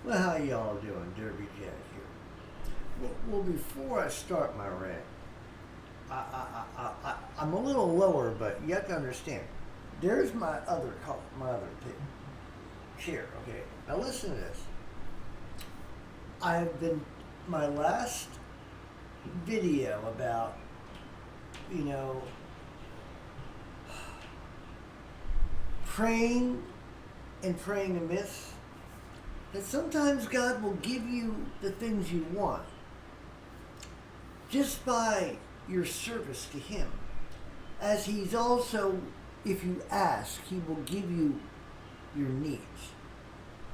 Well, how y'all doing? Derby Rant here. Well, before I start my rant, I'm a little lower, but you have to understand. There's my other chair. Okay, now listen to this. I've been my last video about you know praying and praying amiss. That sometimes God will give you the things you want just by your service to Him. As He's also, if you ask, He will give you your needs.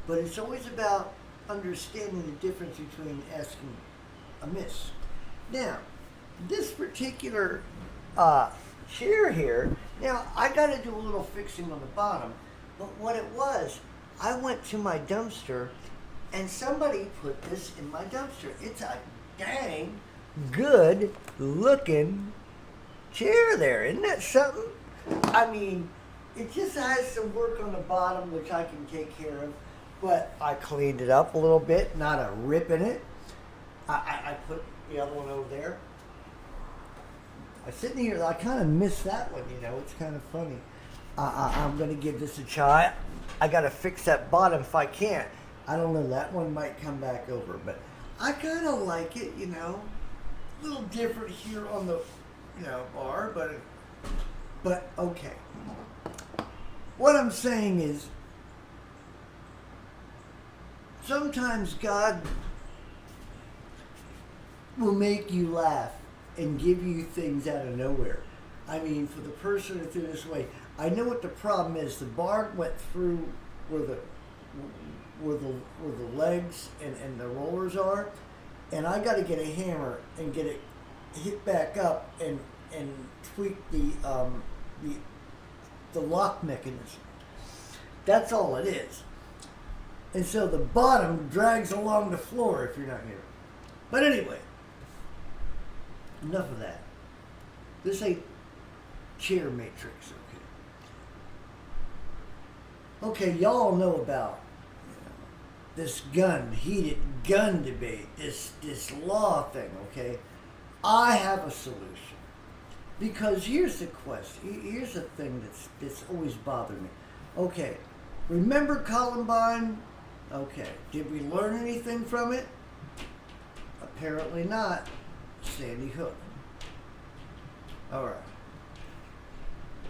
But it's always about understanding the difference between asking amiss. Now, this particular chair here, now I got to do a little fixing on the bottom, but what it was, I went to my dumpster and somebody put this in my dumpster. It's a dang good looking chair there. Isn't that something? I mean, it just has some work on the bottom which I can take care of, but I cleaned it up a little bit, not a rip in it. I put the other one over there. I'm sitting here, I kind of miss that one, it's kind of funny. I'm going to give this a try. I got to fix that bottom if I can. I don't know, that one might come back over, but I kind of like it, a little different here on the, bar, but okay. What I'm saying is, sometimes God will make you laugh and give you things out of nowhere. I mean, for the person that threw this away, I know what the problem is. The bar went through where the legs and the rollers are, and I got to get a hammer and get it hit back up and tweak the lock mechanism. That's all it is. And so the bottom drags along the floor if you're not here. But anyway, enough of that. This ain't chair matrix, okay? Okay, y'all know about this heated gun debate, this law thing, okay? I have a solution. Because here's the question, here's the thing that's always bothered me. Okay, remember Columbine? Okay, did we learn anything from it? Apparently not. Sandy Hook. All right.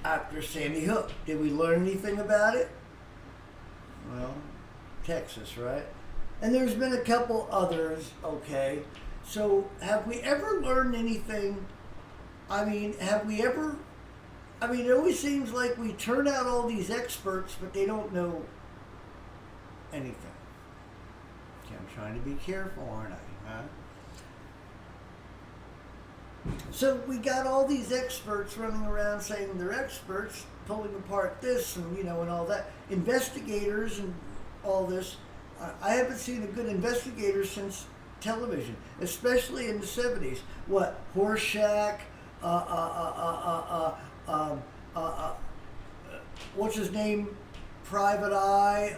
After Sandy Hook, did we learn anything about it? Well, Texas, right? And there's been a couple others, okay? So have we ever learned anything? I mean, it always seems like we turn out all these experts, but they don't know anything. Okay, I'm trying to be careful, aren't I? Huh? So we got all these experts running around saying they're experts, pulling apart this and all that. Investigators and all this. I haven't seen a good investigator since television, especially in the 70s. What, Horseshack, what's his name? Private Eye,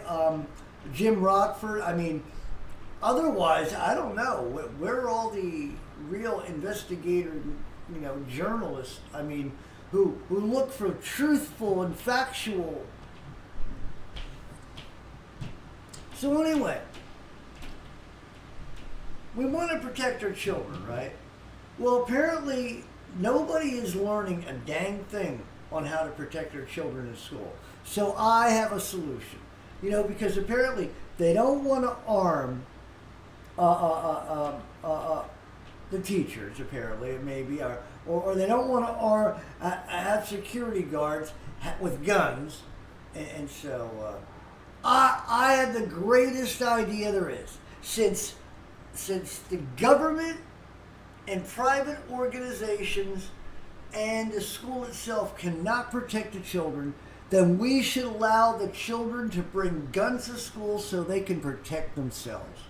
Jim Rockford. I mean, otherwise, I don't know. Where are all the real investigator, journalists? I mean, who look for truthful and factual. So anyway, we want to protect our children, right? Well, apparently nobody is learning a dang thing on how to protect their children in school. So I have a solution, because apparently they don't want to arm the teachers, apparently, maybe, or they don't want to have security guards with guns, and so I had the greatest idea there is. Since the government and private organizations and the school itself cannot protect the children, then we should allow the children to bring guns to school so they can protect themselves.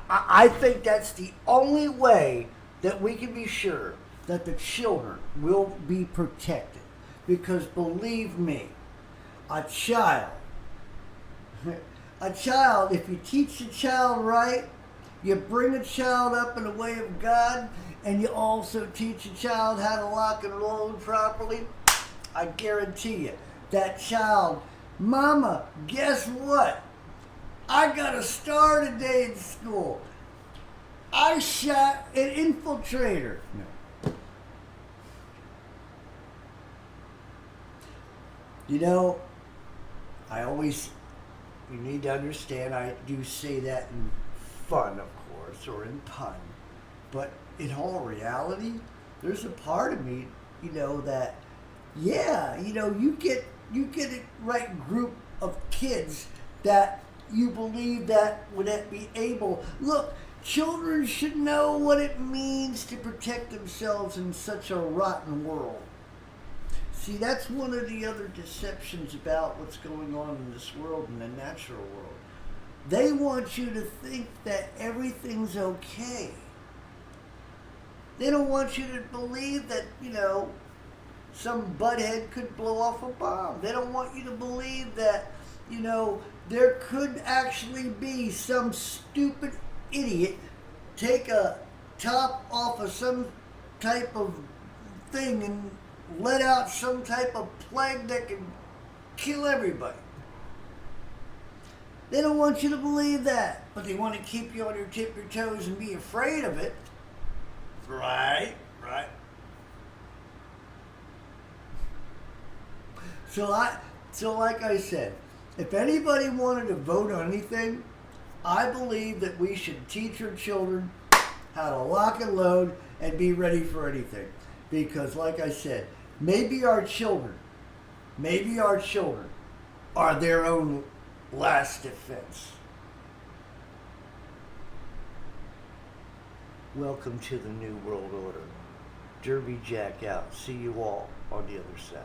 I think that's the only way that we can be sure that the children will be protected. Because believe me, a child A child, if you teach a child right, you bring a child up in the way of God, and you also teach a child how to lock and load properly, I guarantee you, that child, Mama, guess what? I got a star today in school. I shot an infiltrator. No. You know, you need to understand, I do say that in fun, of course, or in pun. But in all reality, there's a part of me, that, yeah, you get a right group of kids that you believe that would be able. Look, children should know what it means to protect themselves in such a rotten world. See, that's one of the other deceptions about what's going on in this world, in the natural world. They want you to think that everything's okay. They don't want you to believe that, some butthead could blow off a bomb. They don't want you to believe that, there could actually be some stupid idiot take a top off of some type of thing and let out some type of plague that can kill everybody. They don't want you to believe that, but they want to keep you on your toes and be afraid of it. Right. So like I said, if anybody wanted to vote on anything, I believe that we should teach our children how to lock and load and be ready for anything. Because like I said, maybe our children are their own last defense. Welcome to the New World Order. Derby Jack out. See you all on the other side.